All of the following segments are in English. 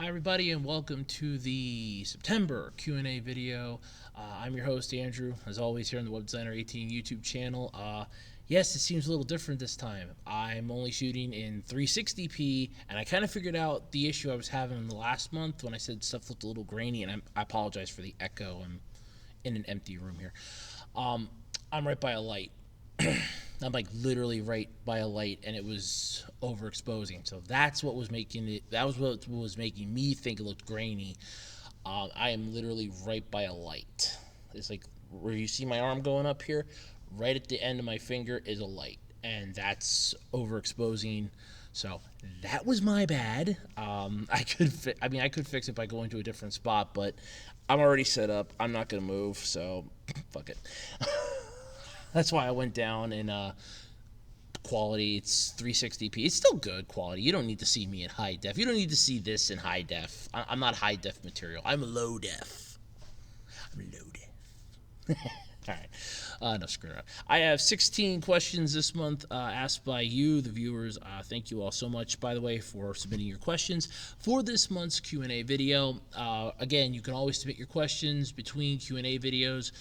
Hi everybody and welcome to the September Q&A video. I'm your host Andrew, as always here on the Web Designer 18 YouTube channel. Yes, it seems a little different this time. I'm only shooting in 360p, and I kind of figured out the issue I was having in the last month when I said stuff looked a little grainy, and I apologize for the echo. I'm in an empty room here. I'm right by a light. I'm like literally right by a light, and it was overexposing. So that's what was making it. That was what was making me think it looked grainy. I am literally right by a light. It's like where you see my arm going up here. Right at the end of my finger is a light, and that's overexposing. So that was my bad. I could fix it by going to a different spot, but I'm already set up. I'm not gonna move, so fuck it. That's why I went down in quality. It's 360p. It's still good quality. You don't need to see me in high def. You don't need to see this in high def. I'm not high def material. I'm low def. I'm low def. All right. No, screw it. I have 16 questions this month asked by you, the viewers. Thank you all so much, by the way, for submitting your questions for this month's Q&A video. Again, you can always submit your questions between Q&A videos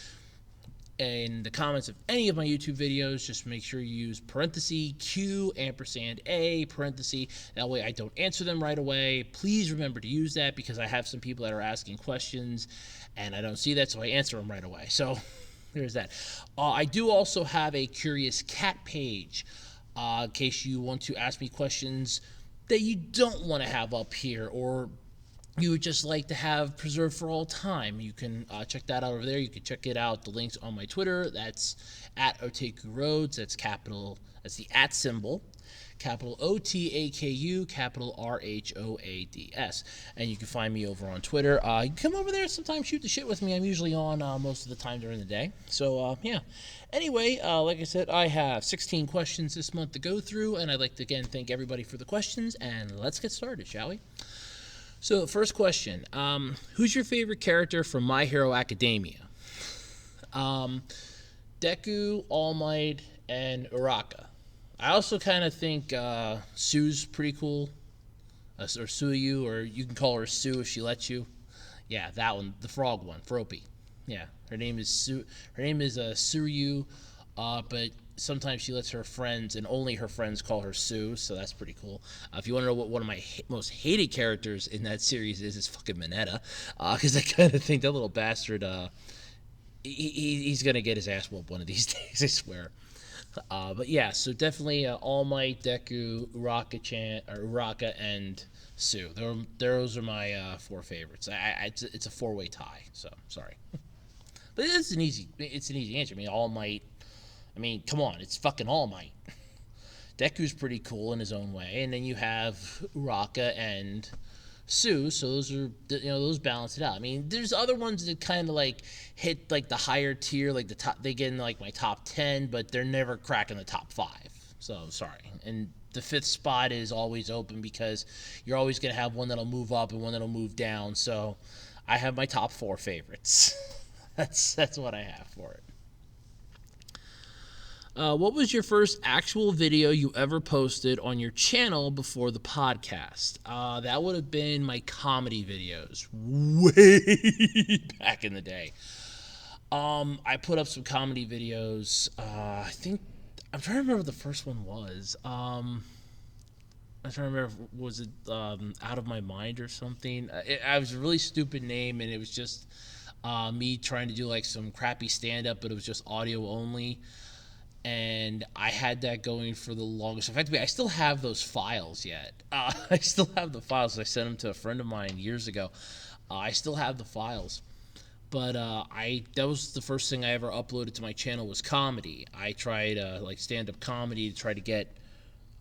in the comments of any of my YouTube videos. Just make sure you use parenthesis Q ampersand A parenthesis. That way I don't answer them right away. Please remember to use that because I have some people that are asking questions and I don't see that, so I answer them right away. So there's that. I do also have a Curious Cat page in case you want to ask me questions that you don't want to have up here, or you would just like to have preserved for all time. You can check that out over there. You can check it out. The link's on my Twitter. That's at Otaku Roads. That's capital. That's the at symbol. Capital OTAKU, capital RHOADS. And you can find me over on Twitter. You can come over there sometime, shoot the shit with me. I'm usually on most of the time during the day. So, yeah. Anyway, like I said, I have 16 questions this month to go through. And I'd like to, again, thank everybody for the questions. And let's get started, shall we? So, first question, who's your favorite character from My Hero Academia? Deku, All Might, and Uraka. I also kind of think Sue's pretty cool, or Suyu, or you can call her Sue if she lets you. Yeah, that one, the frog one, Froppy. Yeah, her name is Suryu, but sometimes she lets her friends, and only her friends, call her Sue, so that's pretty cool. If you want to know what one of my most hated characters in that series is, it's fucking Mineta, because I kind of think that little bastard, he's going to get his ass whooped one of these days, I swear. But yeah, so definitely All Might, Deku, Uraka, and Sue. Those are my four favorites. It's a four-way tie, so sorry. But it's an easy answer. I mean, All Might. I mean, come on, it's fucking All Might. Deku's pretty cool in his own way, and then you have Uraka and Sue, so those balance it out. I mean, there's other ones that kind of like hit like the higher tier, like the top. They get in like my top 10, but they're never cracking the top 5. So sorry. And the 5th spot is always open because you're always gonna have one that'll move up and one that'll move down. So I have my top 4 favorites. that's what I have for it. What was your first actual video you ever posted on your channel before the podcast? That would have been my comedy videos way back in the day. I put up some comedy videos. I think I'm trying to remember what the first one was. I'm trying to remember, was it Out of My Mind or something? It was a really stupid name, and it was just me trying to do like some crappy stand-up, but it was just audio only. And I had that going for the longest. In fact, I still have those files yet. I still have the files. I sent them to a friend of mine years ago. I still have the files. But that was the first thing I ever uploaded to my channel was comedy. I tried like stand-up comedy to try to get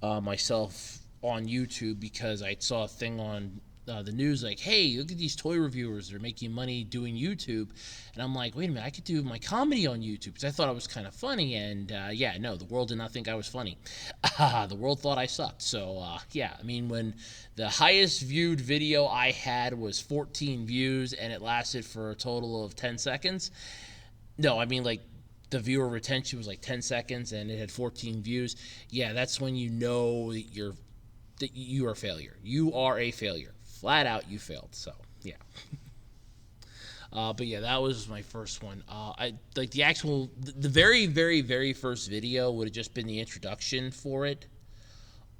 myself on YouTube because I saw a thing on the news like, hey, look at these toy reviewers, they're making money doing YouTube. And I'm like, wait a minute, I could do my comedy on YouTube, because I thought I was kind of funny. And yeah, no, the world did not think I was funny. The world thought I sucked. So yeah, I mean, when the highest viewed video I had was 14 views and it lasted for a total of 10 seconds. No, I mean, like, the viewer retention was like 10 seconds and it had 14 views. Yeah, that's when you know that you are a failure. You are a failure. flat out, you failed. So yeah. But yeah, that was my first one. I like the very, very, very first video would have just been the introduction for it,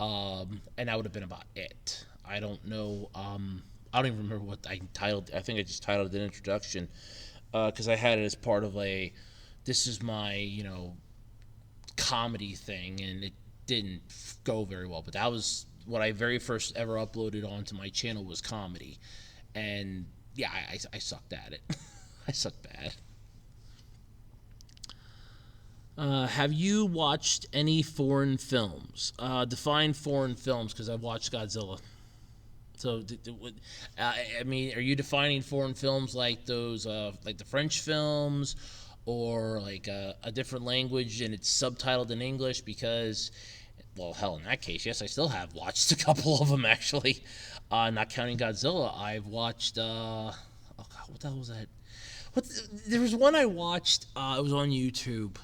and that would have been about it. I don't know. I don't even remember what I titled. I think I just titled it an introduction because I had it as part of a. This is my comedy thing, and it didn't go very well. But that was what I very first ever uploaded onto my channel was comedy, and yeah, I sucked at it. I sucked bad. Have you watched any foreign films? Define foreign films because I've watched Godzilla. So, I mean, are you defining foreign films like those, like the French films, or like a different language and it's subtitled in English? Because, well, hell, in that case, yes, I still have watched a couple of them actually. Not counting Godzilla, I've watched. Oh God, what the hell was that? There was one I watched. It was on YouTube.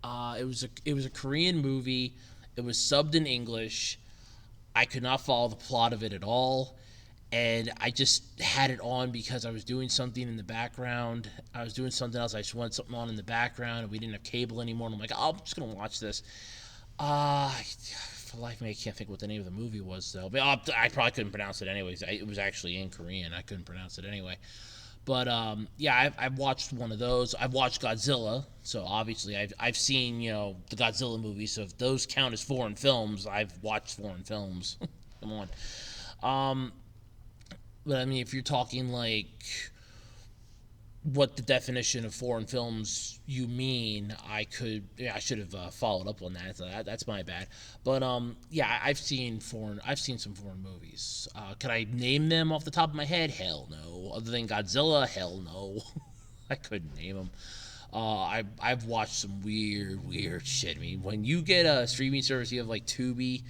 It was a Korean movie. It was subbed in English. I could not follow the plot of it at all, and I just had it on because I was doing something in the background. I was doing something else. I just wanted something on in the background, and we didn't have cable anymore. And I'm like, oh, I'm just gonna watch this. For life of me, I can't think what the name of the movie was though. But I probably couldn't pronounce it anyways. It was actually in Korean. I couldn't pronounce it anyway. But yeah, I've watched one of those. I've watched Godzilla, so obviously I've seen the Godzilla movies. So if those count as foreign films, I've watched foreign films. Come on. But I mean, if you're talking like what the definition of foreign films you mean, I should have followed up on that. So that's my bad. But yeah, I've seen some foreign movies. Could I name them off the top of my head? Hell no. Other than Godzilla, hell no. I couldn't name them. I've watched some weird shit. I mean, when you get a streaming service, you have like Tubi,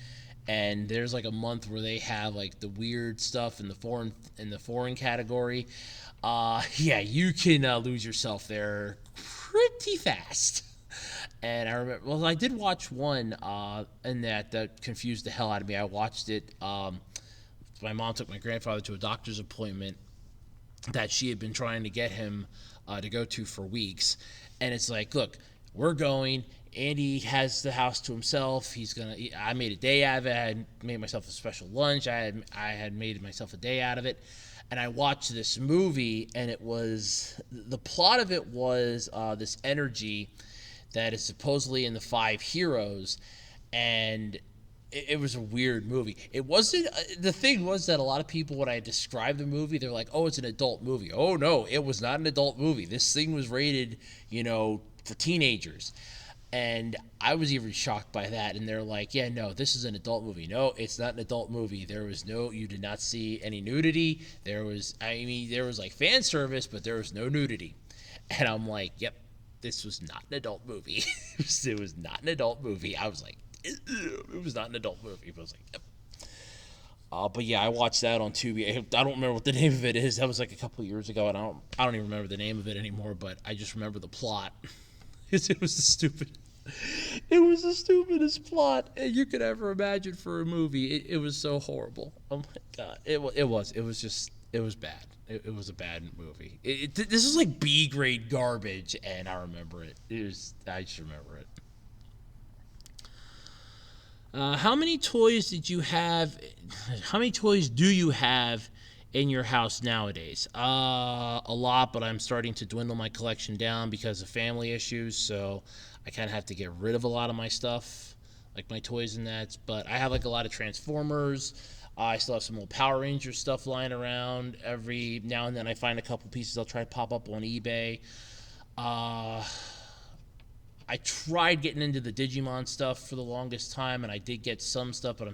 and there's like a month where they have like the weird stuff in the foreign category. Yeah, you can lose yourself there pretty fast. And I remember, well, I did watch one, and that confused the hell out of me. I watched it. My mom took my grandfather to a doctor's appointment that she had been trying to get him to go to for weeks. And it's like, look, we're going. Andy has the house to himself. I made a day out of it. I had made myself a special lunch. I had made myself a day out of it. And I watched this movie, and the plot of it was this energy that is supposedly in the Five Heroes, and it was a weird movie. It wasn't. The thing was that a lot of people, when I described the movie, they're like, "Oh, it's an adult movie." Oh no, it was not an adult movie. This thing was rated, for teenagers. And I was even shocked by that. And they're like, yeah, no, this is an adult movie. No, it's not an adult movie. You did not see any nudity. There was like fan service, but there was no nudity. And I'm like, yep, this was not an adult movie. It was not an adult movie. I was like, it was not an adult movie. But I was like, yep. But yeah, I watched that on Tubi. I don't remember what the name of it is. That was like a couple of years ago, and I don't even remember the name of it anymore. But I just remember the plot. It was the stupidest plot you could ever imagine for a movie. It was so horrible. Oh my god, it was bad. It was a bad movie. This is like B grade garbage, and I remember it. I just remember it. How many toys do you have in your house nowadays? A lot, but I'm starting to dwindle my collection down because of family issues, so I kind of have to get rid of a lot of my stuff, like my toys and that. But I have like a lot of Transformers. I still have some old Power Ranger stuff lying around. Every now and then I find a couple pieces I'll try to pop up on eBay. I tried getting into the Digimon stuff for the longest time, and I did get some stuff, but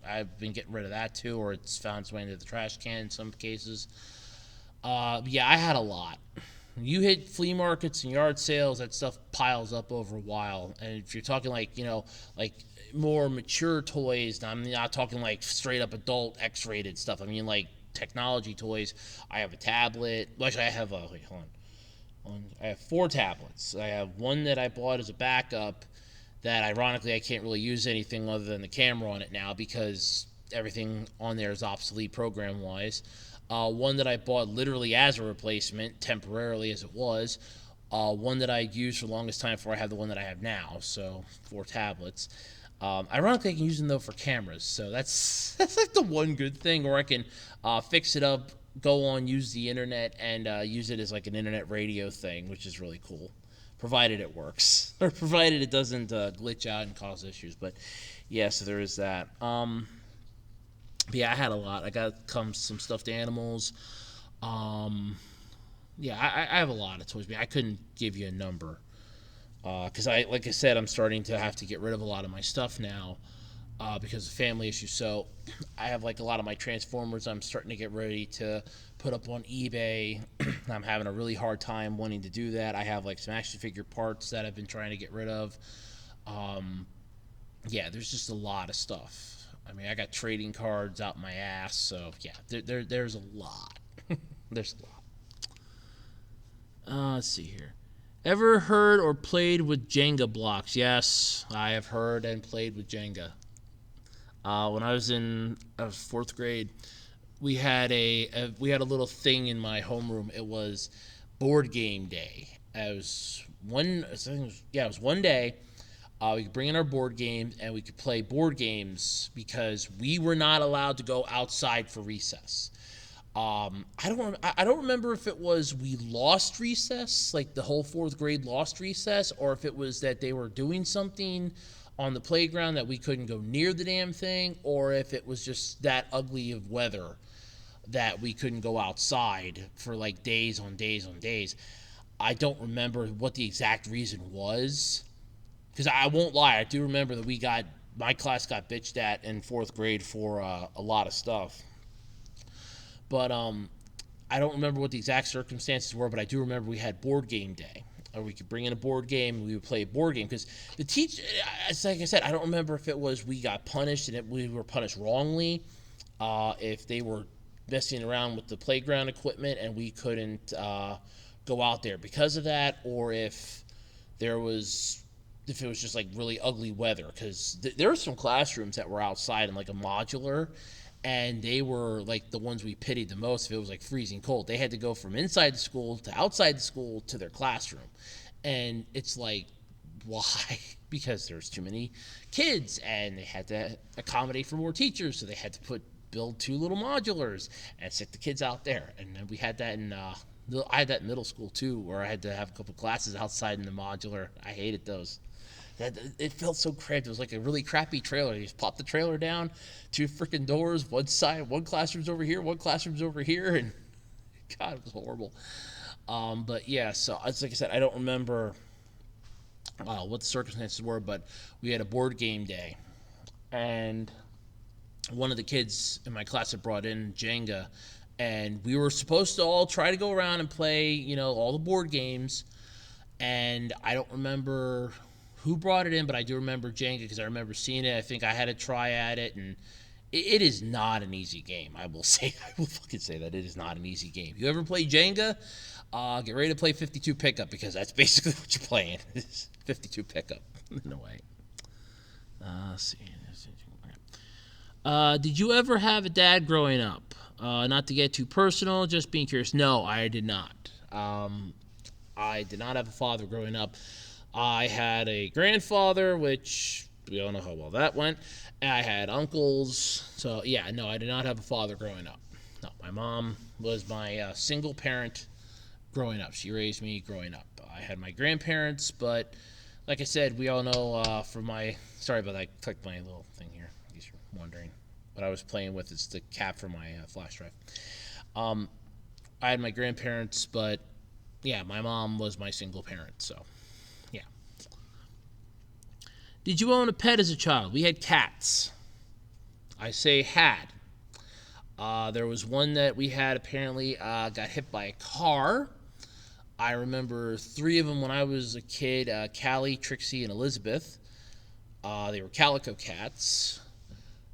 I've been getting rid of that too, or it's found its way into the trash can in some cases. Yeah, I had a lot. You hit flea markets and yard sales, that stuff piles up over a while. And if you're talking like more mature toys, I'm not talking like straight up adult X-rated stuff. I mean like technology toys. I have a tablet. Actually, I have hold on. I have 4 tablets. I have one that I bought as a backup that ironically I can't really use anything other than the camera on it now because everything on there is obsolete program wise. One that I bought literally as a replacement, temporarily as it was. One that I used for the longest time before I have the one that I have now, so 4 tablets. Ironically, I can use them though for cameras, so that's like the one good thing, or I can fix it up, go on, use the internet, and use it as like an internet radio thing, which is really cool, provided it works, or provided it doesn't glitch out and cause issues. But yeah, so there is that. Yeah, I had a lot. I got some stuffed animals. Um, yeah, I have a lot of toys. I couldn't give you a number because like I said, I'm starting to have to get rid of a lot of my stuff now because of family issues. So I have like a lot of my Transformers. I'm starting to get ready to put up on eBay. I'm having a really hard time wanting to do that. I have like some action figure parts that I've been trying to get rid of. Um, yeah, there's just a lot of stuff. I mean, I got trading cards out my ass, so yeah, there's a lot. There's a lot. Let's see here. Ever heard or played with Jenga blocks? Yes, I have heard and played with Jenga. When I was in fourth grade, we had a little thing in my homeroom. It was board game day. It was it was one day. We could bring in our board games and we could play board games because we were not allowed to go outside for recess. I don't remember if it was we lost recess, like the whole fourth grade lost recess, or if it was that they were doing something on the playground that we couldn't go near the damn thing, or if it was just that ugly of weather that we couldn't go outside for like days on days on days. I don't remember what the exact reason was. Because I won't lie, I do remember that my class got bitched at in fourth grade for a lot of stuff. But I don't remember what the exact circumstances were, but I do remember we had board game day. Or we could bring in a board game and we would play a board game. Because the teacher, like I said, I don't remember if it was we got punished and we were punished wrongly, if they were messing around with the playground equipment and we couldn't go out there because of that, or if it was just like really ugly weather, because there were some classrooms that were outside in like a modular, and they were like the ones we pitied the most if it was like freezing cold. They had to go from inside the school to outside the school to their classroom, and it's like, why? Because there's too many kids and they had to accommodate for more teachers, so they had to build 2 little modulars and sit the kids out there. And then we had that I had that in middle school too, where I had to have a couple classes outside in the modular. I hated those. It felt so cramped. It was like a really crappy trailer. You just pop the trailer down, 2 freaking doors, one side, one classroom's over here, one classroom's over here, and God, it was horrible. But yeah, so it's like I said, I don't remember what the circumstances were, but we had a board game day, and one of the kids in my class had brought in Jenga, and we were supposed to all try to go around and play, all the board games, and I don't remember who brought it in, but I do remember Jenga because I remember seeing it. I think I had a try at it, and it is not an easy game. I will fucking say that it is not an easy game. You ever play Jenga? Get ready to play 52 pickup, because that's basically what you're playing. 52 pickup in a way. Let's see. Did you ever have a dad growing up? Not to get too personal, just being curious. No, I did not. I did not have a father growing up. I had a grandfather, which we all know how well that went. I had uncles. So, yeah, no, I did not have a father growing up. No, my mom was my single parent growing up. She raised me growing up. I had my grandparents, but like I said, we all know from my... Sorry about that. I clicked my little thing here, in case you're wondering. What I was playing with is the cap for my flash drive. I had my grandparents, but, yeah, my mom was my single parent, so... Yeah. Did you own a pet as a child? We had cats. I say had. There was one that we had apparently got hit by a car. I remember 3 of them when I was a kid, Callie, Trixie, and Elizabeth. They were calico cats.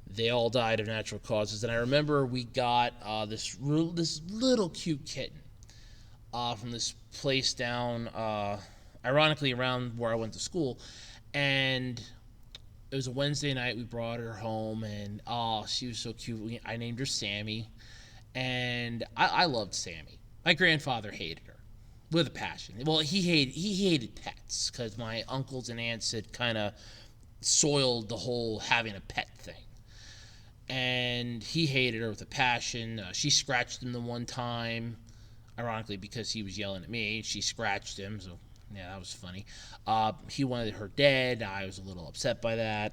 They all died of natural causes. And I remember we got this little cute kitten from this place down... ironically around where I went to school, and it was a Wednesday night. We brought her home, and oh, she was so cute. I named her Sammy, and I loved Sammy. My grandfather hated her with a passion. Well, he hated pets because my uncles and aunts had kind of soiled the whole having a pet thing, and he hated her with a passion. She scratched him the one time, ironically because he was yelling at me. She scratched him, so yeah, that was funny. He wanted her dead. I was a little upset by that.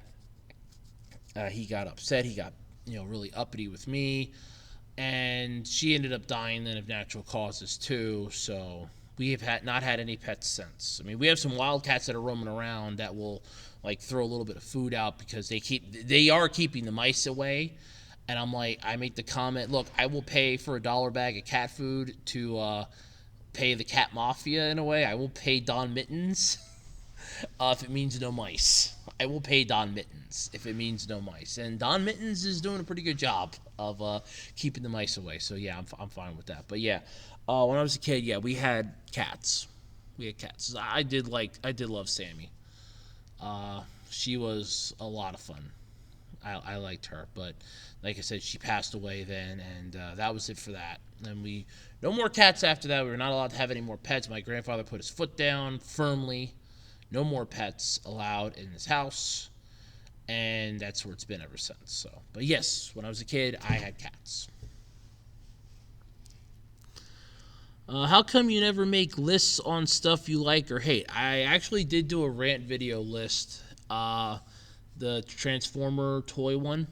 He got upset. He got really uppity with me, and she ended up dying then of natural causes too. So we have not had any pets since. I mean, we have some wild cats that are roaming around that will like throw a little bit of food out because they are keeping the mice away. And I'm like, I make the comment, look, I will pay for $1 bag of cat food to pay the cat mafia in a way. I will pay Don Mittens if it means no mice. I will pay Don Mittens if it means no mice. And Don Mittens is doing a pretty good job of keeping the mice away. So yeah, I'm fine with that. But yeah, when I was a kid, yeah, we had cats. We had cats. I did love Sammy. She was a lot of fun. I liked her, but like I said, she passed away then, and that was it for that. And no more cats after that. We were not allowed to have any more pets. My grandfather put his foot down firmly. No more pets allowed in this house, and that's where it's been ever since. So, but yes, when I was a kid, I had cats. How come you never make lists on stuff you like or hate? I actually did do a rant video list. The Transformer toy one.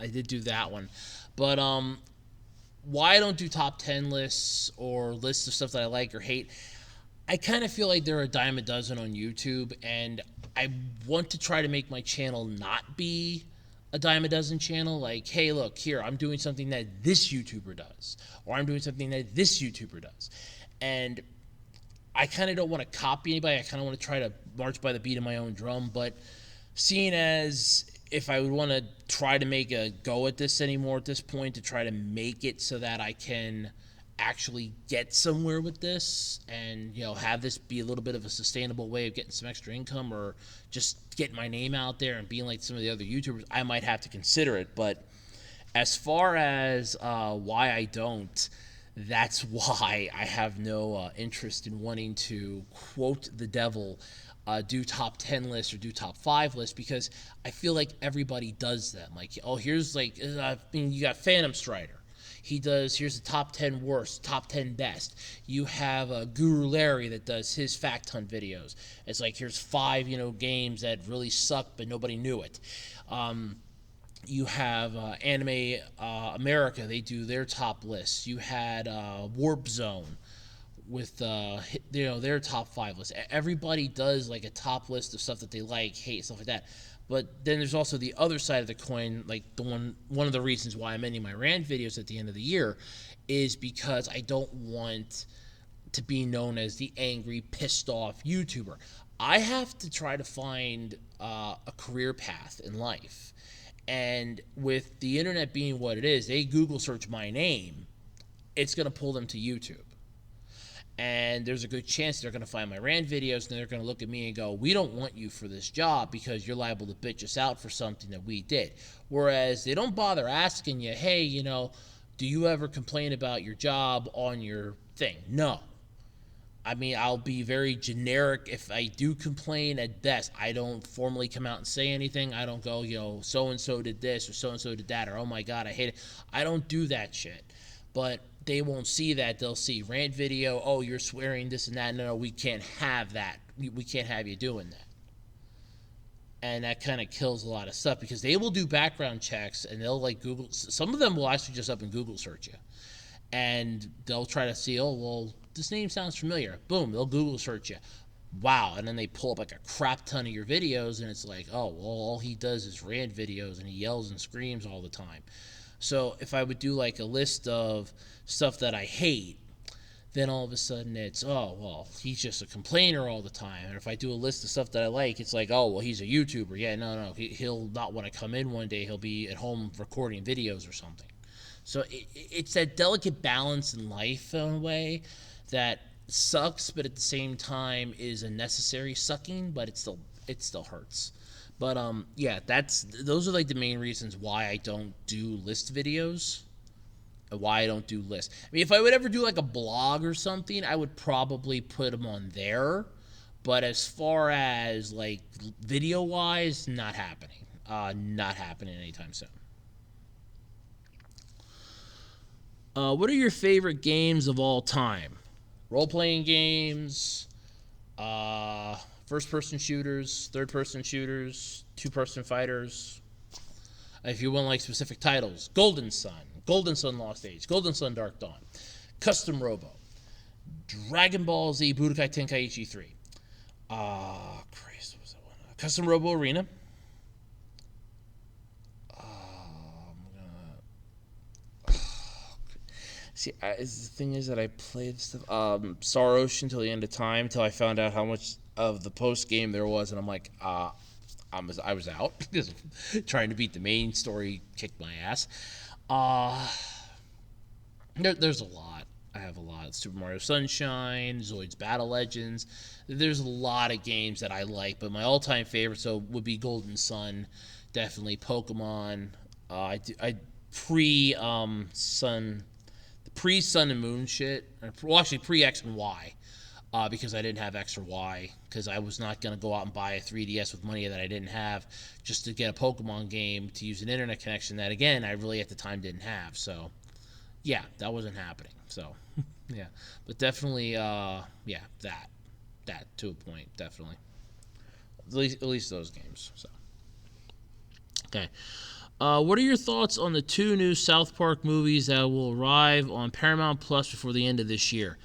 I did do that one. But why I don't do top 10 lists or lists of stuff that I like or hate, I kind of feel like they're a dime a dozen on YouTube, and I want to try to make my channel not be a dime a dozen channel. Like, hey, look, here, I'm doing something that this YouTuber does, or I'm doing something that this YouTuber does. And I kind of don't want to copy anybody. I kind of want to try to march by the beat of my own drum, but seeing as if I would want to try to make a go at this anymore at this point, to try to make it so that I can actually get somewhere with this and have this be a little bit of a sustainable way of getting some extra income, or just getting my name out there and being like some of the other YouTubers, I might have to consider it. But as far as why I don't, that's why I have no interest in wanting to quote the devil, do top 10 lists or do top 5 lists, because I feel like everybody does them. Like, oh, here's you got Phantom Strider. Here's the top 10 worst, top 10 best. You have Guru Larry that does his Fact Hunt videos. It's like, here's 5, games that really suck, but nobody knew it. You have Anime America. They do their top lists. You had Warp Zone with their top 5 list. Everybody does like a top list of stuff that they like, hate, stuff like that. But then there's also the other side of the coin, like one of the reasons why I'm ending my rant videos at the end of the year is because I don't want to be known as the angry, pissed off YouTuber. I have to try to find a career path in life. And with the internet being what it is, they Google search my name, it's going to pull them to YouTube. And there's a good chance they're going to find my rant videos, and they're going to look at me and go, we don't want you for this job because you're liable to bitch us out for something that we did. Whereas they don't bother asking you, hey, do you ever complain about your job on your thing? No. I mean, I'll be very generic. If I do complain, at best, I don't formally come out and say anything. I don't go, so-and-so did this or so-and-so did that, or oh my God, I hate it. I don't do that shit. But they won't see that. They'll see rant video, oh, you're swearing this and that. No, we can't have that. We can't have you doing that. And that kind of kills a lot of stuff, because they will do background checks, and they'll like Google. Some of them will actually just up and Google search you. And they'll try to see, oh, well, this name sounds familiar. Boom, they'll Google search you. Wow. And then they pull up like a crap ton of your videos, and it's like, oh, well, all he does is rant videos, and he yells and screams all the time. So if I would do like a list of stuff that I hate, then all of a sudden it's, oh, well, he's just a complainer all the time. And if I do a list of stuff that I like, it's like, oh, well, he's a YouTuber. Yeah, no, he'll not want to come in one day. He'll be at home recording videos or something. So it's that delicate balance in life in a way that sucks, but at the same time is a necessary sucking, but it still hurts. But yeah, those are like the main reasons why I don't do list videos. Why I don't do lists. I mean, if I would ever do like a blog or something, I would probably put them on there. But as far as like video wise, not happening. Not happening anytime soon. What are your favorite games of all time? Role playing games, first person shooters, third person shooters, two person fighters. If you want like specific titles, Golden Sun Lost Age, Golden Sun Dark Dawn, Custom Robo, Dragon Ball Z Budokai Tenkaichi 3. Christ, what was that one? Custom Robo Arena. See, the thing is that I played stuff, Star Ocean till the end of time, till I found out how much of the post game there was, and I'm like, I was out because trying to beat the main story kicked my ass. There's a lot. I have a lot. Super Mario Sunshine, Zoid's Battle Legends. There's a lot of games that I like, but my all-time favorite would be Golden Sun, definitely Pokemon. I pre-Sun and Moon shit. Well, actually pre-X and Y, because I didn't have X or Y, because I was not going to go out and buy a 3DS with money that I didn't have just to get a Pokemon game to use an internet connection that, again, I really at the time didn't have. So, yeah, that wasn't happening. So, yeah. But definitely, that to a point, definitely. At least those games. So, okay. What are your thoughts on the 2 new South Park movies that will arrive on Paramount Plus before the end of this year?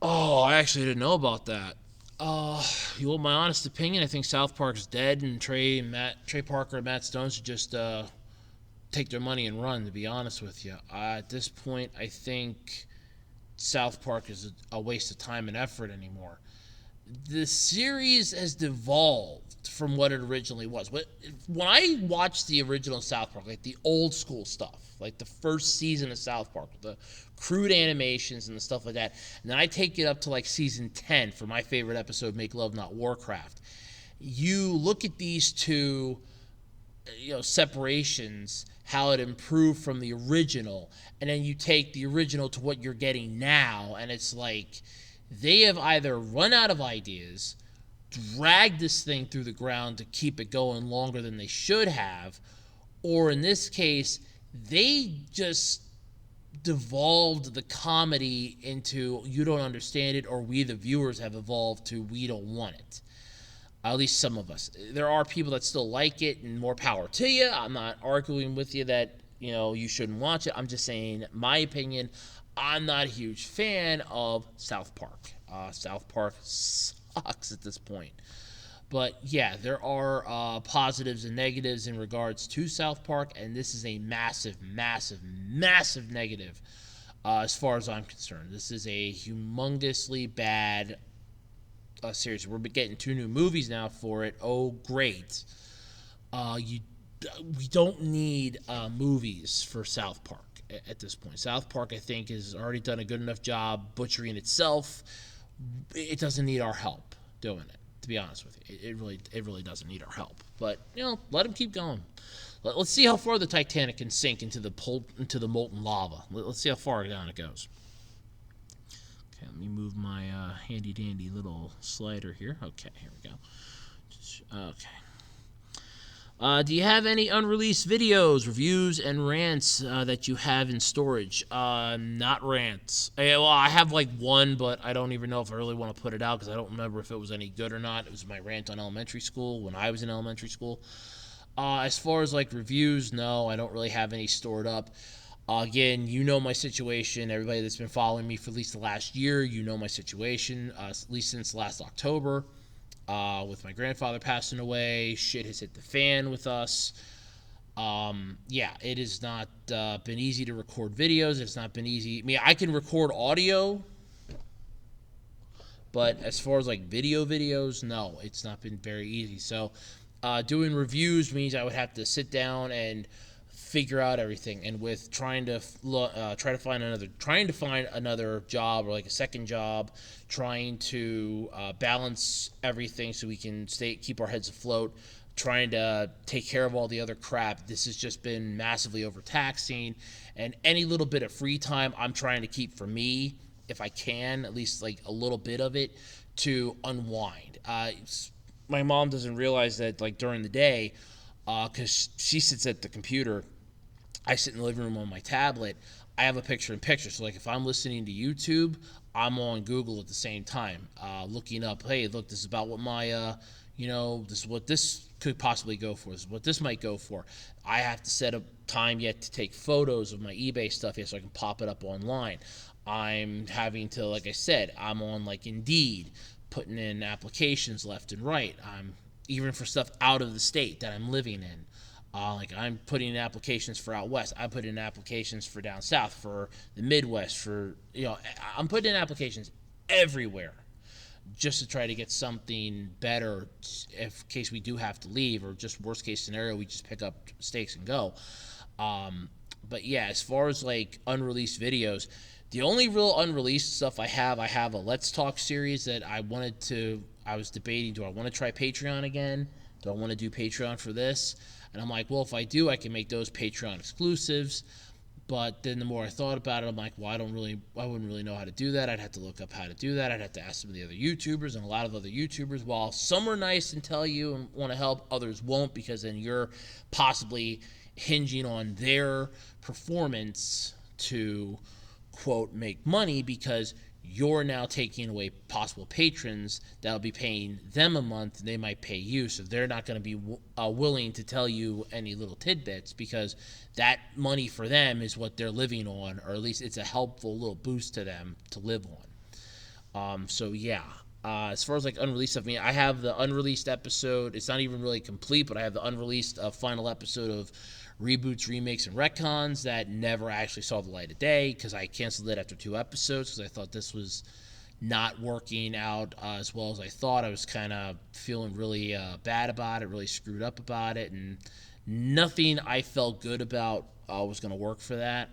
Oh, I actually didn't know about that. You want my honest opinion? I think South Park's dead, and Trey Parker and Matt Stone should just take their money and run, to be honest with you. At this point, I think South Park is a waste of time and effort anymore. The series has devolved from what it originally was. But when I watched the original South Park, like the old school stuff, like the first season of South Park, the crude animations and the stuff like that, and then I take it up to like season 10 for my favorite episode, Make Love Not Warcraft. You look at these two, separations, how it improved from the original, and then you take the original to what you're getting now, and it's like they have either run out of ideas, dragged this thing through the ground to keep it going longer than they should have, or in this case, they just devolved the comedy into you don't understand it, or we the viewers have evolved to we don't want it. At least some of us. There are people that still like it, and more power to you. I'm not arguing with you that you shouldn't watch it. I'm just saying my opinion. I'm not a huge fan of South Park. South Park sucks at this point. But yeah, there are positives and negatives in regards to South Park, and this is a massive, massive, massive negative as far as I'm concerned. This is a humongously bad series. We're getting 2 new movies now for it. Oh, great. We don't need movies for South Park at this point. South Park, I think, has already done a good enough job butchering itself. It doesn't need our help doing it, to be honest with you. It really doesn't need our help. But, let them keep going. Let's see how far the Titanic can sink into the molten lava. Let's see how far down it goes. Okay, let me move my handy-dandy little slider here. Okay, here we go. Okay. Do you have any unreleased videos, reviews, and rants that you have in storage? Not rants. I have like one, but I don't even know if I really want to put it out because I don't remember if it was any good or not. It was my rant on elementary school when I was in elementary school. As far as like reviews, no, I don't really have any stored up. Again, my situation. Everybody that's been following me for at least the last year, my situation, at least since last October. With my grandfather passing away, shit has hit the fan with us. It has not been easy to record videos. It's not been easy. I mean, I can record audio, but as far as like videos, no, it's not been very easy. So, doing reviews means I would have to sit down and figure out everything, and with trying to find another job, or like a second job, trying to balance everything so we can keep our heads afloat, trying to take care of all the other crap. This has just been massively overtaxing, and any little bit of free time I'm trying to keep for me, if I can, at least like a little bit of it, to unwind. My mom doesn't realize that, like, during the day, because she sits at the computer, I sit in the living room on my tablet. I have a picture-in-picture. So, like, if I'm listening to YouTube, I'm on Google at the same time, looking up, hey, look, this is about what my, this is what this could possibly go for. This is what this might go for. I have to set up time yet to take photos of my eBay stuff yet so I can pop it up online. I'm having to, like I said, I'm on, like, Indeed, putting in applications left and right. I'm even for stuff out of the state that I'm living in. Like, I'm putting in applications for out west. I put in applications for down south, for the Midwest, I'm putting in applications everywhere just to try to get something better in case we do have to leave, or just worst case scenario, we just pick up stakes and go. But yeah, as far as like unreleased videos, the only real unreleased stuff I have a Let's Talk series that I was debating, do I want to try Patreon again? Do I want to do Patreon for this? And I'm like, well, if I do, I can make those Patreon exclusives. But then the more I thought about it, I'm like, well, I wouldn't really know how to do that. I'd have to look up how to do that. I'd have to ask some of the other YouTubers, and a lot of other YouTubers, while some are nice and tell you and want to help, others won't, because then you're possibly hinging on their performance to, quote, make money, because you're now taking away possible patrons that'll be paying them a month, and they might pay you, so they're not going to be willing to tell you any little tidbits, because that money for them is what they're living on, or at least it's a helpful little boost to them to live on. So yeah, as far as like unreleased stuff, I mean, I have the unreleased episode. It's not even really complete, but I have the unreleased final episode of Reboots, Remakes, and Retcons that never actually saw the light of day, because I canceled it after 2 episodes because I thought this was not working out as well as I thought. I was kind of feeling really bad about it, really screwed up about it, and nothing I felt good about was going to work for that.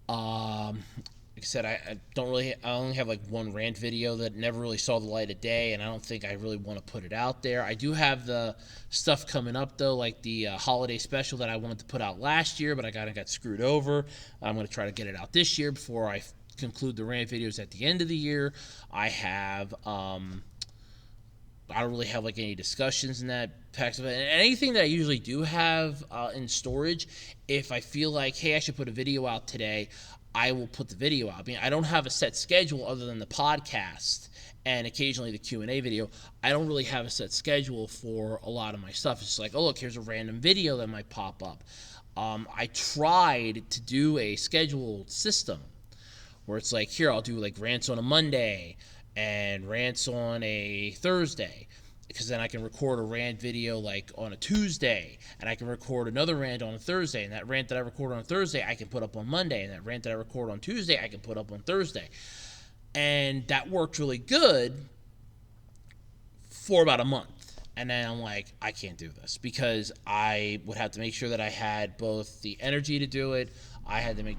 Like I said, I only have like one rant video that never really saw the light of day, and I don't think I really want to put it out there. I do have the stuff coming up, though, like the holiday special that I wanted to put out last year, but I kind of got screwed over. I'm going to try to get it out this year before I conclude the rant videos at the end of the year. I don't really have like any discussions in that packs of it. And anything that I usually do have in storage, if I feel like, hey, I should put a video out today, I will put the video out. I mean, I don't have a set schedule other than the podcast and occasionally the Q&A video. I don't really have a set schedule for a lot of my stuff. It's just like, oh, look, here's a random video that might pop up. I tried to do a scheduled system where it's like, here, I'll do like rants on a Monday and rants on a Thursday, because then I can record a rant video like on a Tuesday, and I can record another rant on a Thursday, and that rant that I record on Thursday I can put up on Monday, and that rant that I record on Tuesday I can put up on Thursday. And that worked really good for about a month. And then I'm like, I can't do this, because I would have to make sure that I had both the energy to do it. I had to make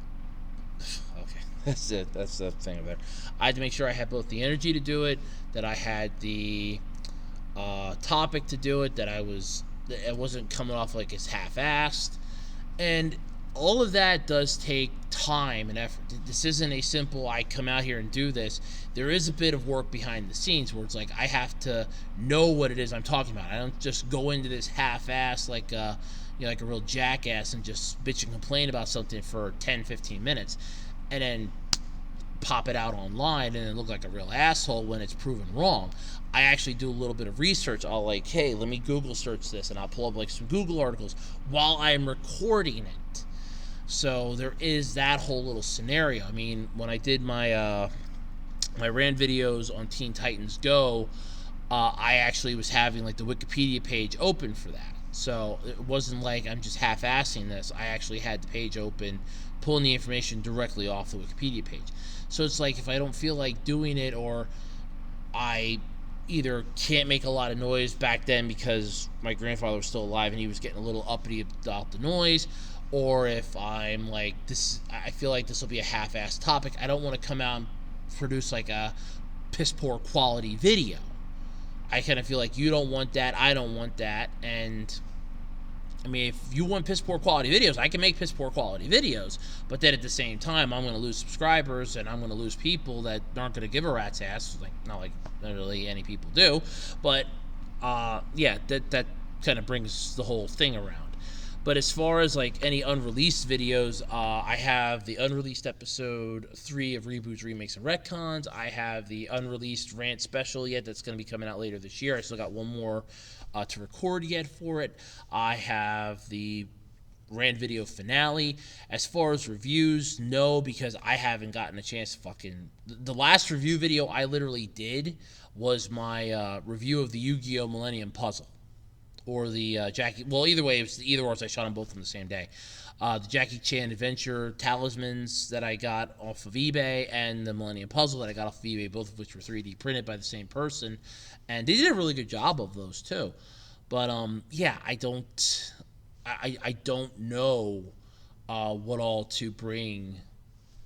okay, that's it. That's the thing over there. I had to make sure I had both the energy to do it, that I had the topic to do it, that it wasn't coming off like it's half-assed, and all of that does take time and effort. This isn't a simple, I come out here and do this. There is a bit of work behind the scenes where it's like I have to know what it is I'm talking about. I don't just go into this half-assed like a real jackass and just bitch and complain about something for 10-15 minutes and then pop it out online and then look like a real asshole when it's proven wrong. I actually do a little bit of research. I'll like, hey, let me Google search this, and I'll pull up like some Google articles while I'm recording it. So there is that whole little scenario. I mean, when I did my rant videos on Teen Titans Go, I actually was having like the Wikipedia page open for that. So it wasn't like I'm just half-assing this. I actually had the page open, pulling the information directly off the Wikipedia page. So it's like if I don't feel like doing it, or I either can't make a lot of noise back then because my grandfather was still alive and he was getting a little uppity about the noise, or if I'm like, this, I feel like this will be a half-assed topic. I don't want to come out and produce like a piss poor quality video. I kind of feel like you don't want that, I don't want that, and I mean, if you want piss poor quality videos, I can make piss poor quality videos, but then at the same time, I'm going to lose subscribers and I'm going to lose people that aren't going to give a rat's ass. Like, not like literally any people do, but yeah, that kind of brings the whole thing around. But as far as like any unreleased videos, I have the unreleased episode 3 of Reboots, Remakes, and Retcons. I have the unreleased rant special yet that's going to be coming out later this year. I still got one more to record yet for it. I have the rant video finale. As far as reviews, no, because I haven't gotten a chance to fucking... The last review video I literally did was my review of the Yu-Gi-Oh! Millennium Puzzle. Or the Jackie... Well, either way, it was either or, so I shot them both on the same day. The Jackie Chan Adventure Talismans that I got off of eBay, and the Millennium Puzzle that I got off of eBay, both of which were 3D printed by the same person. And they did a really good job of those, too. But, yeah, I don't know what all to bring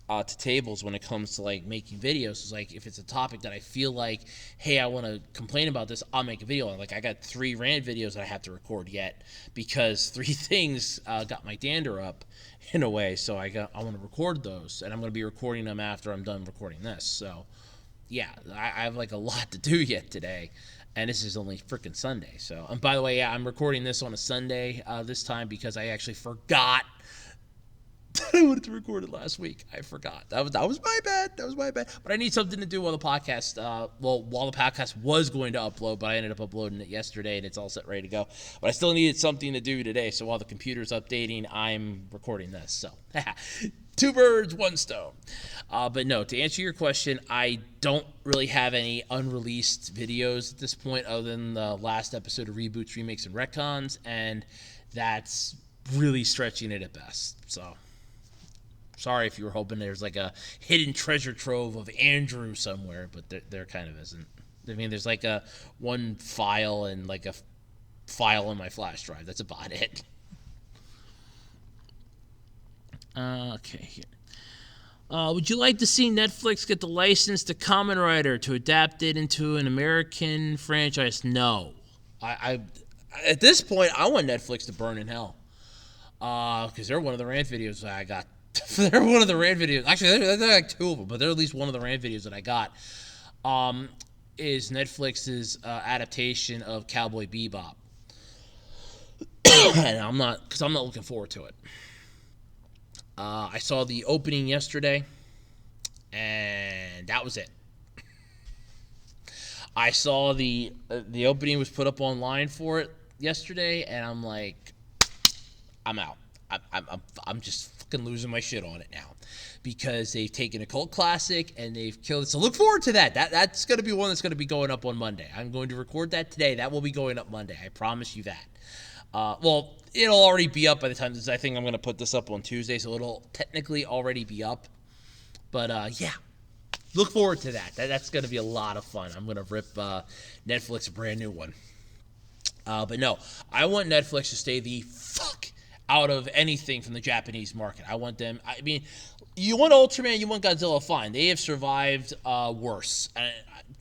to tables when it comes to like making videos. It's like, if it's a topic that I feel like, hey, I want to complain about this, I'll make a video on. Like, I got 3 rant videos that I have to record yet because 3 things got my dander up in a way. So I want to record those, and I'm going to be recording them after I'm done recording this. So yeah, I have like a lot to do yet today, and this is only freaking Sunday. So, and by the way, yeah, I'm recording this on a Sunday this time because I actually forgot I wanted to record it last week. I forgot. That was my bad. That was my bad. But I need something to do while the podcast, while the podcast was going to upload, but I ended up uploading it yesterday, and it's all set, ready to go. But I still needed something to do today, so while the computer's updating, I'm recording this. So, 2 birds, 1 stone. But no, to answer your question, I don't really have any unreleased videos at this point other than the last episode of Reboots, Remakes, and Retcons, and that's really stretching it at best. So... sorry if you were hoping there's like a hidden treasure trove of Andrew somewhere, but there kind of isn't. I mean, there's like a 1 file and like a file on my flash drive. That's about it. Okay, here. Would you like to see Netflix get the license to Kamen Rider to adapt it into an American franchise? No. I at this point, I want Netflix to burn in hell. Because they're one of the rant videos that I got. They're one of the rant videos. Actually, they're like 2 of them, but they're at least one of the rant videos that I got. Is Netflix's adaptation of Cowboy Bebop, and I'm not looking forward to it. I saw the opening yesterday, and that was it. I saw the opening was put up online for it yesterday, and I'm like, I'm out. I'm just fucking losing my shit on it now because they've taken a cult classic and they've killed it. So look forward to that. That's going to be one that's going to be going up on Monday. I'm going to record that today. That will be going up Monday. I promise you that. Well, it'll already be up by the time I think I'm going to put this up on Tuesday, so it'll technically already be up. But yeah, look forward to that. That's going to be a lot of fun. I'm going to rip Netflix a brand new one. But no, I want Netflix to stay the fuck out of anything from the Japanese market. I want them... I mean, you want Ultraman, you want Godzilla, fine. They have survived worse.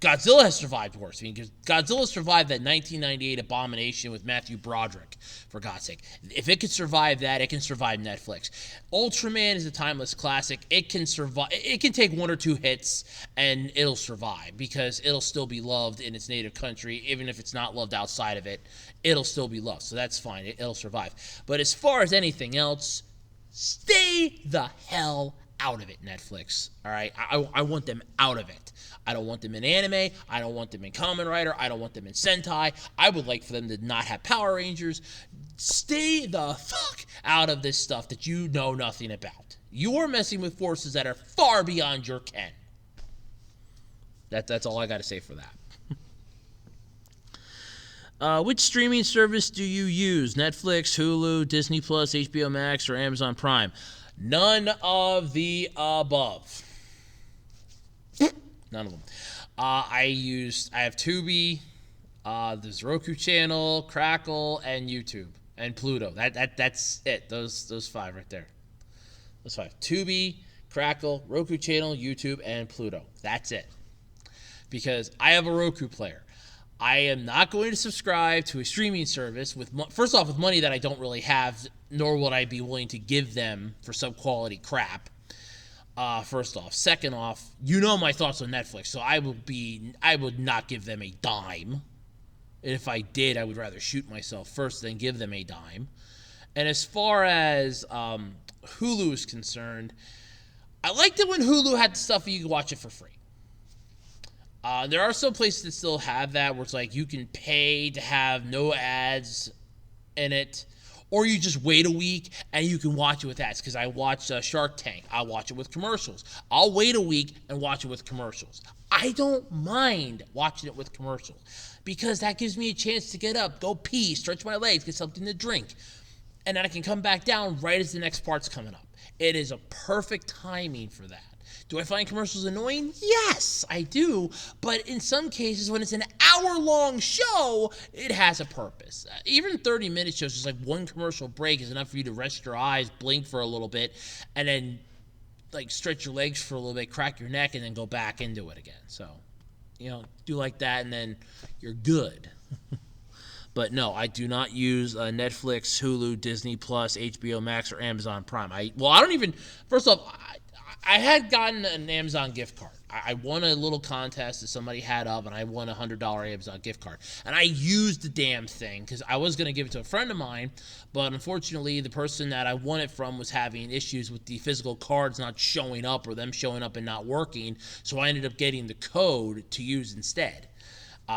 Godzilla has survived worse. I mean, because Godzilla survived that 1998 abomination with Matthew Broderick, for God's sake. If it can survive that, it can survive Netflix. Ultraman is a timeless classic. It can survive. It can take 1 or 2 hits, and it'll survive, because it'll still be loved in its native country, even if it's not loved outside of it. It'll still be loved, so that's fine. It'll survive. But as far as anything else, stay the hell out of it, Netflix. All right, I want them out of it. I don't want them in anime. I don't want them in Kamen Rider. I don't want them in Sentai. I would like for them to not have Power Rangers. Stay the fuck out of this stuff that you know nothing about. You are messing with forces that are far beyond your ken. That's all I got to say for that. Which streaming service do you use? Netflix, Hulu, Disney Plus, HBO Max, or Amazon Prime? None of the above. None of them. I have Tubi, there's Roku channel, Crackle, and YouTube, and Pluto. That's it. Those 5 right there. Those 5. Tubi, Crackle, Roku channel, YouTube, and Pluto. That's it. Because I have a Roku player. I am not going to subscribe to a streaming service with, first off, with money that I don't really have, nor would I be willing to give them for some quality crap. First off. Second off, you know my thoughts on Netflix, so I would not give them a dime. And if I did, I would rather shoot myself first than give them a dime. And as far as Hulu is concerned, I liked it when Hulu had stuff where you could watch it for free. There are some places that still have that where it's like you can pay to have no ads in it, or you just wait a week and you can watch it with ads. Because I watched Shark Tank. I'll watch it with commercials. I'll wait a week and watch it with commercials. I don't mind watching it with commercials because that gives me a chance to get up, go pee, stretch my legs, get something to drink. And then I can come back down right as the next part's coming up. It is a perfect timing for that. Do I find commercials annoying? Yes, I do. But in some cases, when it's an hour-long show, it has a purpose. Even 30-minute shows, just like one commercial break is enough for you to rest your eyes, blink for a little bit, and then like stretch your legs for a little bit, crack your neck, and then go back into it again. So, do like that, and then you're good. But no, I do not use Netflix, Hulu, Disney Plus, HBO Max, or Amazon Prime. First off, I had gotten an Amazon gift card. I won a little contest that somebody had up, and I won a $100 Amazon gift card. And I used the damn thing because I was going to give it to a friend of mine, but unfortunately, the person that I won it from was having issues with the physical cards not showing up or them showing up and not working, so I ended up getting the code to use instead.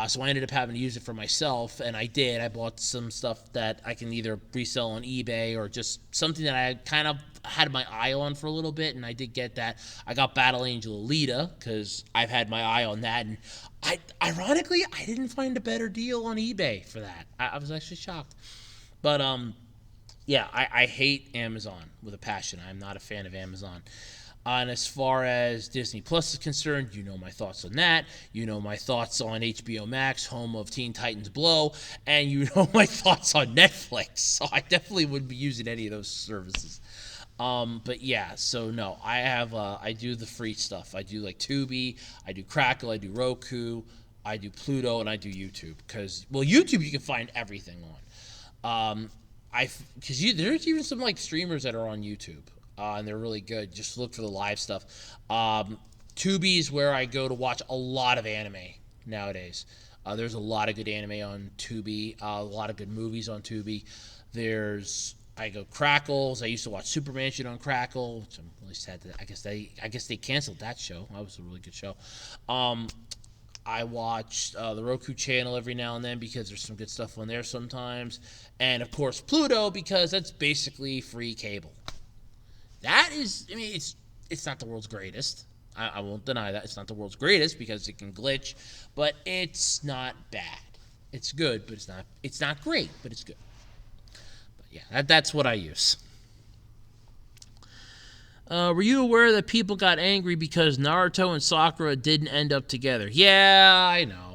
So I ended up having to use it for myself, and I did. I bought some stuff that I can either resell on eBay or just something that I kind of had my eye on for a little bit, and I did get that. I got Battle Angel Alita because I've had my eye on that, and ironically, I didn't find a better deal on eBay for that. I was actually shocked. But, yeah, I hate Amazon with a passion. I'm not a fan of Amazon. And as far as Disney Plus is concerned, you know my thoughts on that. You know my thoughts on HBO Max, home of Teen Titans Blow. And you know my thoughts on Netflix. So I definitely wouldn't be using any of those services. But yeah, so no, I do the free stuff. I do like Tubi, I do Crackle, I do Roku, I do Pluto, and I do YouTube. Because, YouTube you can find everything on. There's even some like streamers that are on YouTube. And they're really good. Just look for the live stuff. Tubi is where I go to watch a lot of anime nowadays. There's a lot of good anime on Tubi, a lot of good movies on Tubi. I go Crackles. I used to watch Superman shit on Crackle, which I'm really sad that I guess they canceled that show. That was a really good show. I watch the Roku channel every now and then because there's some good stuff on there sometimes. And of course Pluto because that's basically free cable. That is, it's not the world's greatest. I won't deny that. It's not the world's greatest because it can glitch, but it's not bad. It's good, but it's not great, but it's good. But yeah, that's what I use. Were you aware that people got angry because Naruto and Sakura didn't end up together? Yeah, I know.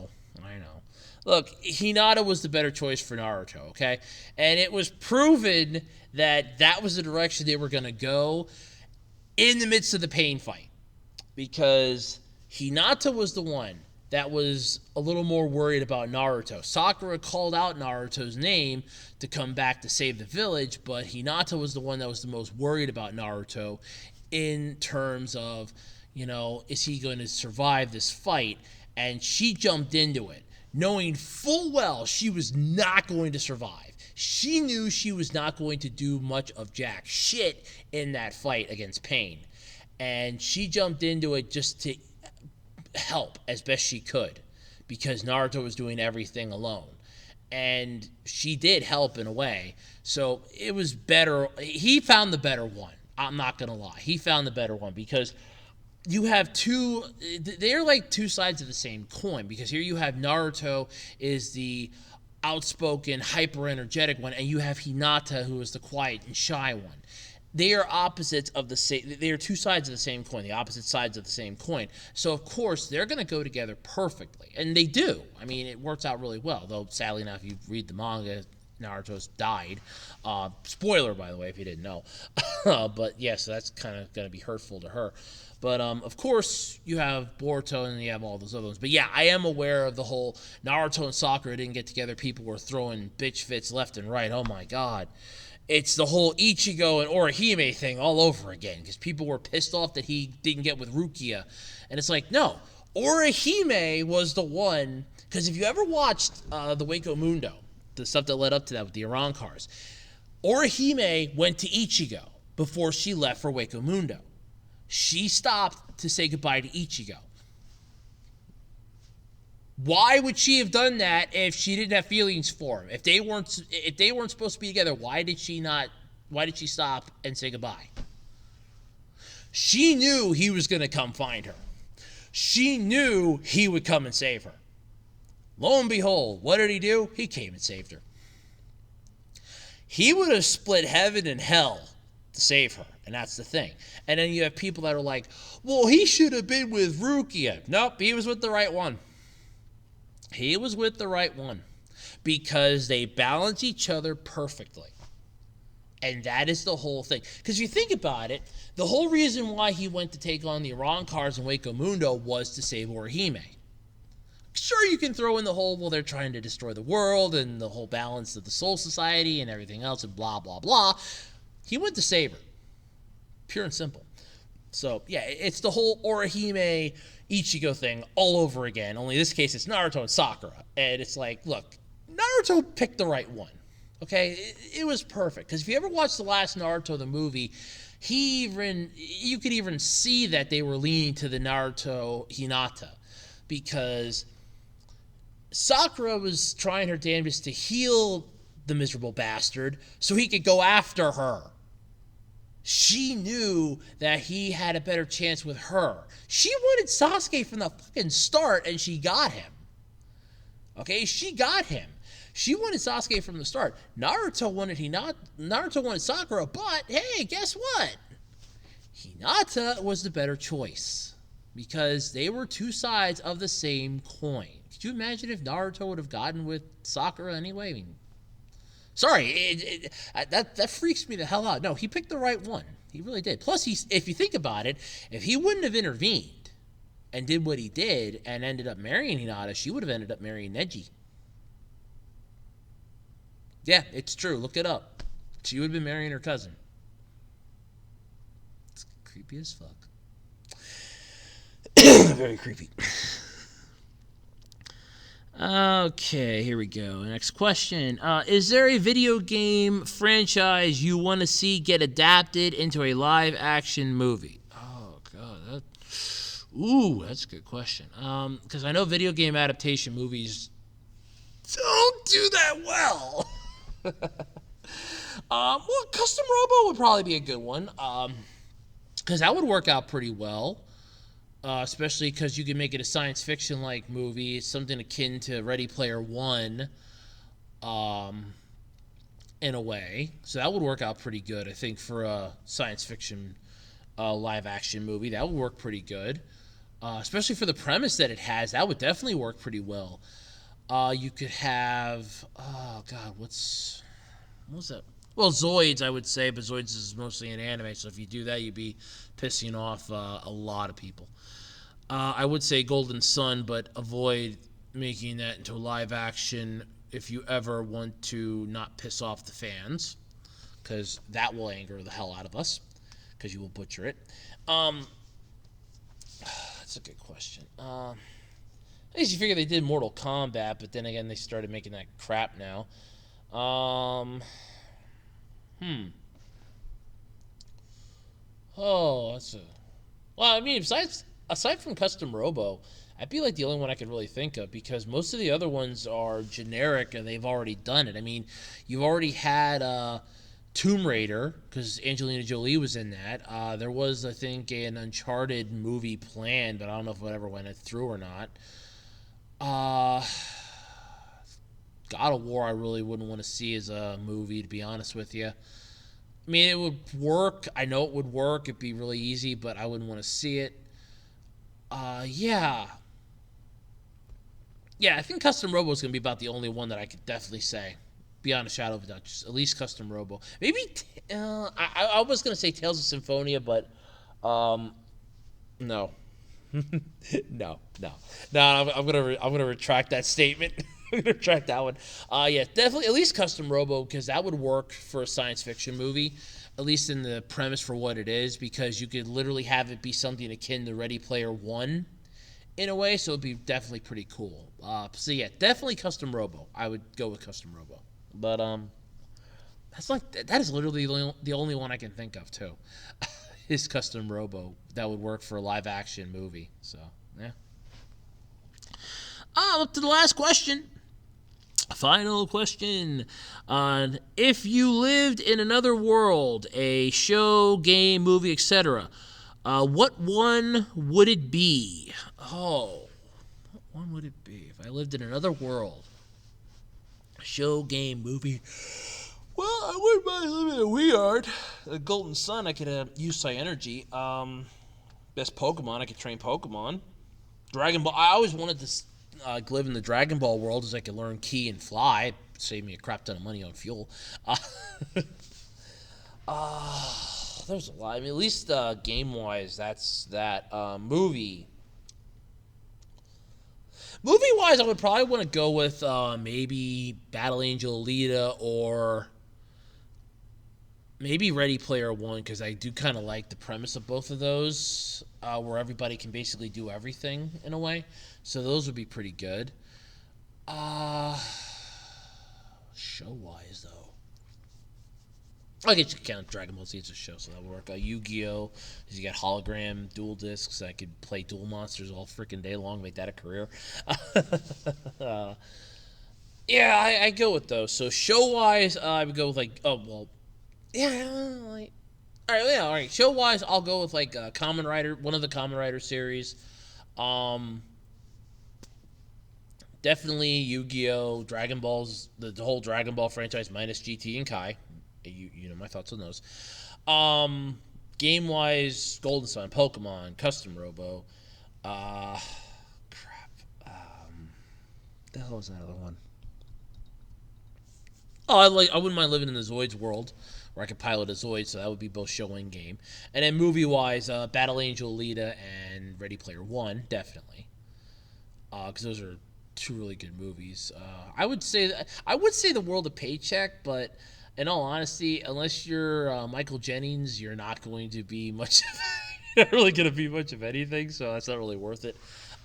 Look, Hinata was the better choice for Naruto, okay? And it was proven that was the direction they were going to go in the midst of the pain fight. Because Hinata was the one that was a little more worried about Naruto. Sakura called out Naruto's name to come back to save the village, but Hinata was the one that was the most worried about Naruto in terms of, is he going to survive this fight? And she jumped into it, knowing full well she was not going to survive. She knew she was not going to do much of jack shit in that fight against Pain. And she jumped into it just to help as best she could because Naruto was doing everything alone. And she did help in a way. So it was better. He found the better one. I'm not going to lie. He found the better one because you have they're like two sides of the same coin because here you have Naruto is the outspoken, hyper-energetic one, and you have Hinata who is the quiet and shy one. they are opposites of the same. They are two sides of the same coin, the opposite sides of the same coin. So of course they're going to go together perfectly, and they do. I mean, it works out really well. Though sadly enough, if you read the manga, Naruto's died. Spoiler, by the way, if you didn't know. But yeah, so that's kind of going to be hurtful to her. But of course, you have Boruto and you have all those other ones. But yeah, I am aware of the whole Naruto and Sakura didn't get together. People were throwing bitch fits left and right. Oh my god. It's the whole Ichigo and Orihime thing all over again because people were pissed off that he didn't get with Rukia. And it's like, no, Orihime was the one. Because if you ever watched the Waco Mundo, the stuff that led up to that with the Iran cars, Orihime went to Ichigo before she left for Waco Mundo. She stopped to say goodbye to Ichigo. Why would she have done that if she didn't have feelings for him? If they weren't supposed to be together, why did she stop and say goodbye? She knew he was going to come find her. She knew he would come and save her. Lo and behold, what did he do? He came and saved her. He would have split heaven and hell to save her, and that's the thing. And then you have people that are like, well, he should have been with Rukia. Nope, he was with the right one. He was with the right one because they balance each other perfectly. And that is the whole thing. Because if you think about it, the whole reason why he went to take on the Iran cars in Waco Mundo was to save Orihime. Sure, you can throw in the whole, well, they're trying to destroy the world and the whole balance of the Soul Society and everything else and blah, blah, blah. He went to save her. Pure and simple. So, yeah, it's the whole Orihime Ichigo thing all over again. Only in this case, it's Naruto and Sakura. And it's like, look, Naruto picked the right one. Okay? It was perfect. Because if you ever watched the last Naruto, the movie, you could even see that they were leaning to the Naruto Hinata. Because Sakura was trying her damnedest to heal the miserable bastard so he could go after her. She knew that he had a better chance with her. She wanted Sasuke from the fucking start, and she got him. Okay, she got him. She wanted Sasuke from the start. Naruto wanted Sakura, but hey, guess what? Hinata was the better choice because they were two sides of the same coin. Could you imagine if Naruto would have gotten with Sakura anyway? I mean, sorry, that freaks me the hell out. No, he picked the right one. He really did. Plus, if you think about it, if he wouldn't have intervened and did what he did and ended up marrying Hinata, she would have ended up marrying Neji. Yeah, it's true. Look it up. She would have been marrying her cousin. It's creepy as fuck. Very creepy. Okay, here we go. Next question. Is there a video game franchise you want to see get adapted into a live-action movie? Oh, God. That's a good question. Because I know video game adaptation movies don't do that well. Well, Custom Robo would probably be a good one. Because that would work out pretty well. Especially because you can make it a science fiction like movie, something akin to Ready Player One, in a way. So that would work out pretty good, I think, for a science fiction live action movie. That would work pretty good, especially for the premise that it has. That would definitely work pretty well. You could have, oh god, what was that? Well, Zoids, I would say, but Zoids is mostly an anime, so if you do that, you'd be pissing off a lot of people. I would say Golden Sun, but avoid making that into a live action if you ever want to not piss off the fans, because that will anger the hell out of us, because you will butcher it. That's a good question. I guess you figure they did Mortal Kombat, but then again, they started making that crap now. Oh, that's a... Well, I mean, aside from Custom Robo, I'd be like the only one I could really think of because most of the other ones are generic and they've already done it. I mean, you've already had Tomb Raider because Angelina Jolie was in that. There was, I think, an Uncharted movie planned, but I don't know if it ever went through or not. God of War I really wouldn't want to see as a movie, to be honest with you. I mean, it would work. I know it would work. It'd be really easy, but I wouldn't want to see it. Yeah. Yeah, I think Custom Robo is going to be about the only one that I could definitely say. Beyond a shadow of a doubt. Just at least Custom Robo. Maybe, I was going to say Tales of Symphonia, but, no. No, I'm gonna retract that statement. I'm gonna retract that one. Yeah, definitely at least Custom Robo, because that would work for a science fiction movie, at least in the premise for what it is, because you could literally have it be something akin to Ready Player One in a way, so it'd be definitely pretty cool. So yeah, definitely Custom Robo. I would go with Custom Robo, but that is literally the only one I can think of too. His Custom Robo that would work for a live action movie. So yeah. Up to the last question. Final question on if you lived in another world, a show, game, movie, etc. What one would it be? Oh, what one would it be if I lived in another world? Show, game, movie. Well, I wouldn't mind living in a Weird. A Golden Sun, I could use Psy Energy. Best Pokemon, I could train Pokemon. Dragon Ball, I always wanted to live in the Dragon Ball world as I could learn Ki and Fly. Save me a crap ton of money on fuel. There's a lot. I mean, at least game-wise, that's that. Movie-wise, I would probably want to go with maybe Battle Angel Alita or maybe Ready Player One, because I do kind of like the premise of both of those, where everybody can basically do everything in a way. So those would be pretty good. Show-wise, though, I guess you can count Dragon Ball Z as a show, so that would work. Yu-Gi-Oh! Because you got hologram dual discs. I could play Duel Monsters all freaking day long, make that a career. Yeah, I go with those. So show-wise, I would go with yeah, all right. Show wise, I'll go with Kamen Rider, one of the Kamen Rider series. Um, Definitely Yu-Gi-Oh, Dragon Balls, the whole Dragon Ball franchise minus GT and Kai. You know my thoughts on those. Game wise, Golden Sun, Pokemon, Custom Robo. Crap. The hell was that other one? Oh, I wouldn't mind living in the Zoids world, where I could pilot a Zoid, so that would be both show and game. And then movie-wise, Battle Angel Alita and Ready Player One, definitely, because those are two really good movies. I would say The World of Paycheck, but in all honesty, unless you're Michael Jennings, you're not going to be much. Not really going to be much of anything, so that's not really worth it.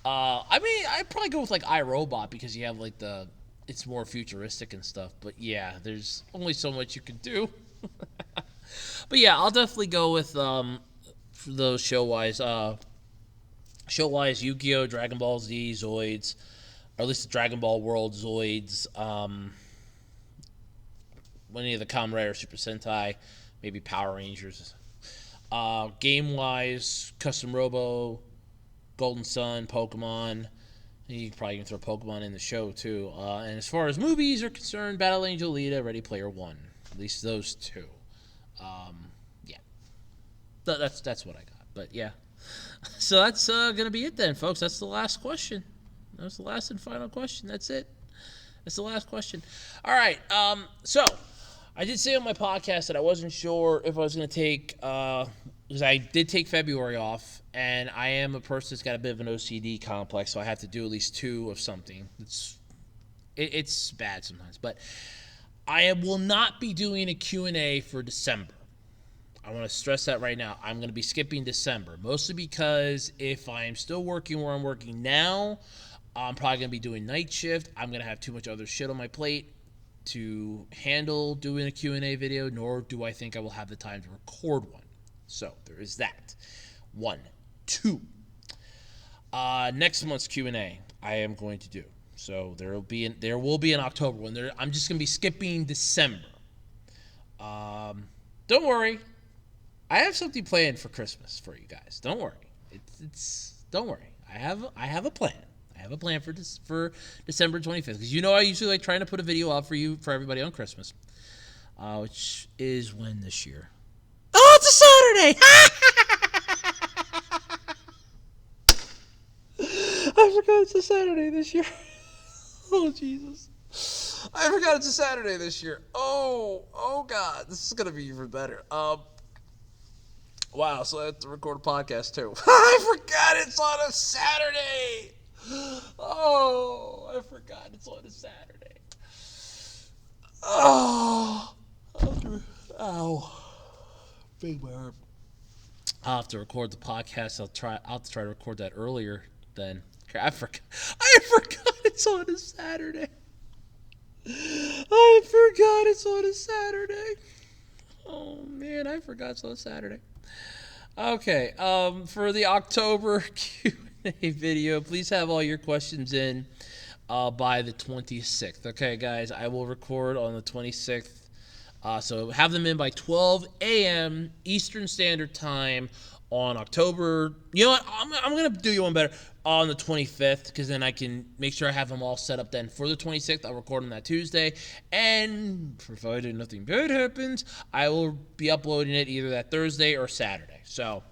I mean, I'd probably go with iRobot, because you have it's more futuristic and stuff. But yeah, there's only so much you can do. But yeah, I'll definitely go with for those show wise, Yu-Gi-Oh, Dragon Ball Z, Zoids, or at least the Dragon Ball World Zoids. Any of the Kamen Rider, Super Sentai, maybe Power Rangers. Game wise, Custom Robo, Golden Sun, Pokemon. You can probably even throw Pokemon in the show too. And as far as movies are concerned, Battle Angel Alita, Ready Player One. At least those two. Yeah, that's what I got. But yeah, so that's gonna be it then, folks. That's the last question. That's the last and final question. That's it. That's the last question. All right. So I did say on my podcast that I wasn't sure if I was gonna take because I did take February off, and I am a person that's got a bit of an OCD complex, so I have to do at least two of something. It's bad sometimes, but I will not be doing a Q&A for December. I want to stress that right now. I'm going to be skipping December, mostly because if I am still working where I'm working now, I'm probably going to be doing night shift. I'm going to have too much other shit on my plate to handle doing a Q&A video, nor do I think I will have the time to record one. So there is that. 1, 2. Next month's Q&A I am going to do. So there will be an October one. I'm just gonna be skipping December. Don't worry, I have something planned for Christmas for you guys. Don't worry. Don't worry. I have a plan. I have a plan for December 25th, because I usually like trying to put a video out for everybody on Christmas. which is when this year? Oh, it's a Saturday! I forgot it's a Saturday this year. Oh, Jesus. I forgot it's a Saturday this year. Oh God, this is gonna be even better. Wow, so I have to record a podcast too. I forgot it's on a Saturday. Oh, I forgot it's on a Saturday. Oh, ow, big my arm. I'll have to record the podcast. I'll have to try to record that earlier then. I forgot it's on a Saturday. I forgot it's on a Saturday. Oh man, I forgot it's on a Saturday. Okay, for the October Q&A video, please have all your questions in by the 26th. Okay, guys, I will record on the 26th. So have them in by 12 a.m. Eastern Standard Time on October. You know what? I'm going to do you one better on the 25th, because then I can make sure I have them all set up then for the 26th. I'll record them that Tuesday. And provided nothing bad happens, I will be uploading it either that Thursday or Saturday. So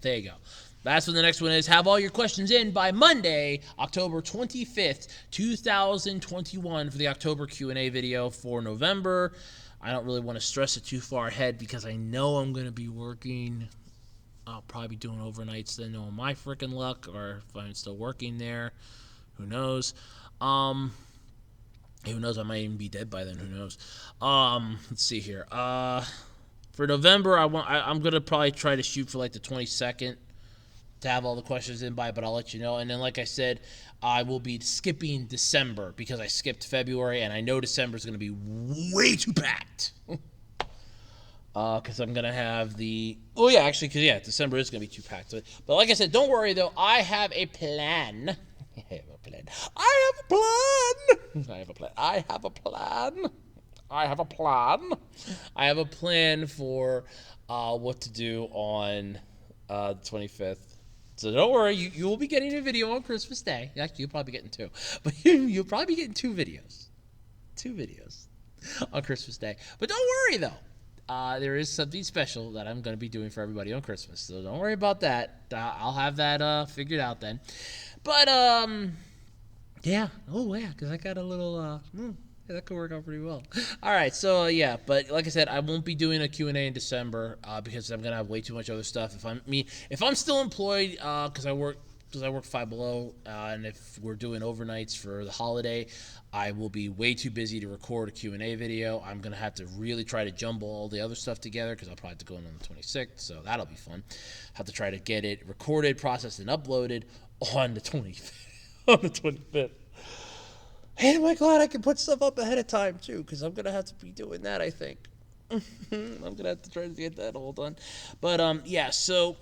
there you go. That's what the next one is. Have all your questions in by Monday, October 25th, 2021 for the October Q&A video for November. I don't really want to stress it too far ahead because I know I'm going to be working. I'll probably be doing overnights then, knowing my freaking luck, or if I'm still working there. Who knows? Who knows? I might even be dead by then. Who knows? Let's see here. For November, I'm going to probably try to shoot for like the 22nd. To have all the questions in by, but I'll let you know. And then, like I said, I will be skipping December because I skipped February, and I know December is going to be way too packed. Because I'm going to have December is going to be too packed. But like I said, don't worry, though. I have a plan. I have a plan for what to do on the 25th. So don't worry, you will be getting a video on Christmas Day. Actually, you'll probably be getting two. But you'll probably be getting two videos. Two videos on Christmas Day. But don't worry, though. There is something special that I'm going to be doing for everybody on Christmas. So don't worry about that. I'll have that figured out then. But, yeah. Oh, yeah, because I got a little... that could work out pretty well. All right, so but like I said, I won't be doing a Q&A in December because I'm gonna have way too much other stuff. If I'm still employed, because I work Five Below, and if we're doing overnights for the holiday, I will be way too busy to record a Q&A video. I'm gonna have to really try to jumble all the other stuff together because I'll probably have to go in on the 26th, so that'll be fun. Have to try to get it recorded, processed, and uploaded on the 25th. And am I glad I can put stuff up ahead of time, too, because I'm going to have to be doing that, I think. I'm going to have to try to get that all done. But, so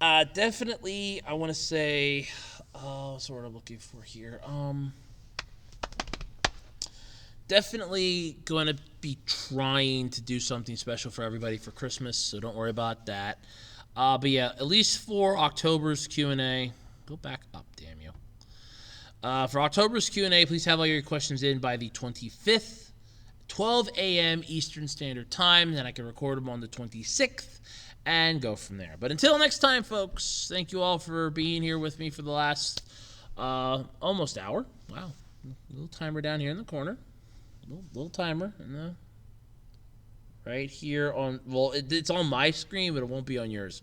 definitely I want to say, what's the word I'm looking for here? Definitely going to be trying to do something special for everybody for Christmas, so don't worry about that. But, yeah, at least for October's Q&A, go back up, damn you. For October's Q&A, please have all your questions in by the 25th, 12 a.m. Eastern Standard Time. Then I can record them on the 26th and go from there. But until next time, folks, thank you all for being here with me for the last almost hour. Wow. Little timer down here in the corner. Little timer. Right here on, it's on my screen, but it won't be on yours.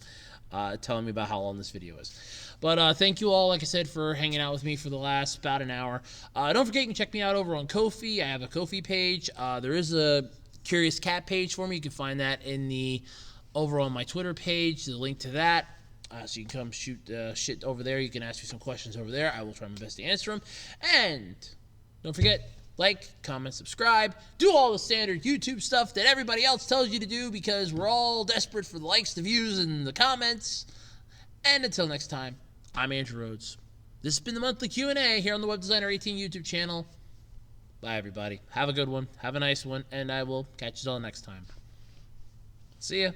Telling me about how long this video is. But thank you all, like I said, for hanging out with me for the last about an hour. Don't forget, you can check me out over on Ko-fi. I have a Ko-fi page. There is a Curious Cat page for me. You can find that over on my Twitter page, the link to that. So you can come shoot shit over there. You can ask me some questions over there. I will try my best to answer them. And don't forget, like, comment, subscribe. Do all the standard YouTube stuff that everybody else tells you to do because we're all desperate for the likes, the views, and the comments. And until next time, I'm Andrew Rhodes. This has been the monthly Q&A here on the Web Designer 18 YouTube channel. Bye, everybody. Have a good one. Have a nice one. And I will catch you all next time. See ya.